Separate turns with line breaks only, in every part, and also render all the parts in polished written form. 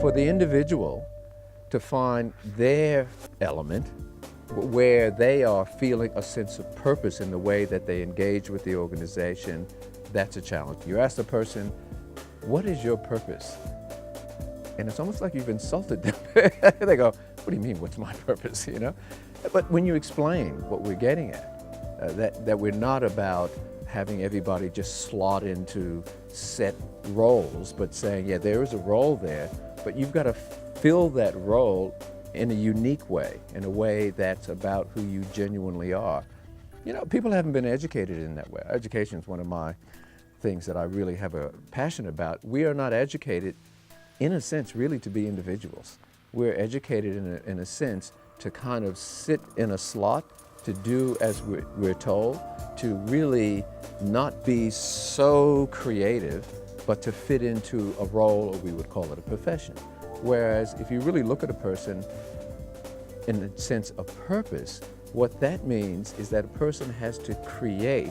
for the individual to find their element where they are feeling a sense of purpose in the way that they engage with the organization, that's a challenge. You ask the person, what is your purpose? And it's almost like you've insulted them. They go, what do you mean, what's my purpose, you know? But when you explain what we're getting at, that we're not about having everybody just slot into set roles, but saying, yeah, there is a role there, but you've got to fill that role in a unique way, in a way that's about who you genuinely are. You know, people haven't been educated in that way. Education is one of my things that I really have a passion about. We are not educated, in a sense, really to be individuals. We're educated in a sense to kind of sit in a slot, to do as we're told, to really not be so creative, but to fit into a role, or we would call it a profession. Whereas if you really look at a person in the sense of purpose, what that means is that a person has to create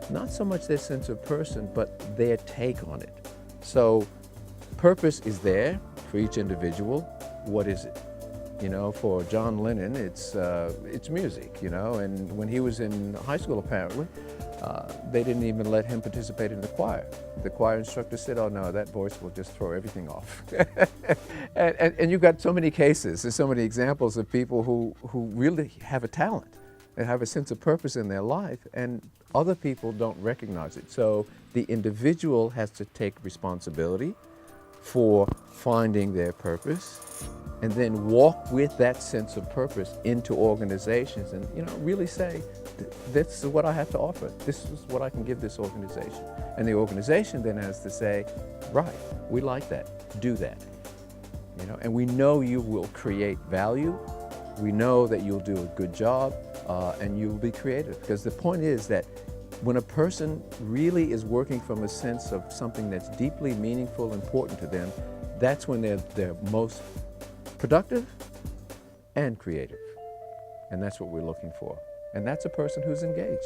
not so much their sense of person, but their take on it. So purpose is there for each individual. What is it? You know, for John Lennon, it's music, you know, and when he was in high school, apparently, they didn't even let him participate in the choir. The choir instructor said, oh no, that voice will just throw everything off. and you've got so many cases, there's so many examples of people who really have a talent and have a sense of purpose in their life, and other people don't recognize it. So the individual has to take responsibility for finding their purpose, and then walk with that sense of purpose into organizations and, you know, really say, this is what I have to offer. This is what I can give this organization. And the organization then has to say, right, we like that, do that. You know, and we know you will create value. We know that you'll do a good job, and you'll be creative. Because the point is that when a person really is working from a sense of something that's deeply meaningful, important to them, that's when they're most productive and creative. And that's what we're looking for. And that's a person who's engaged.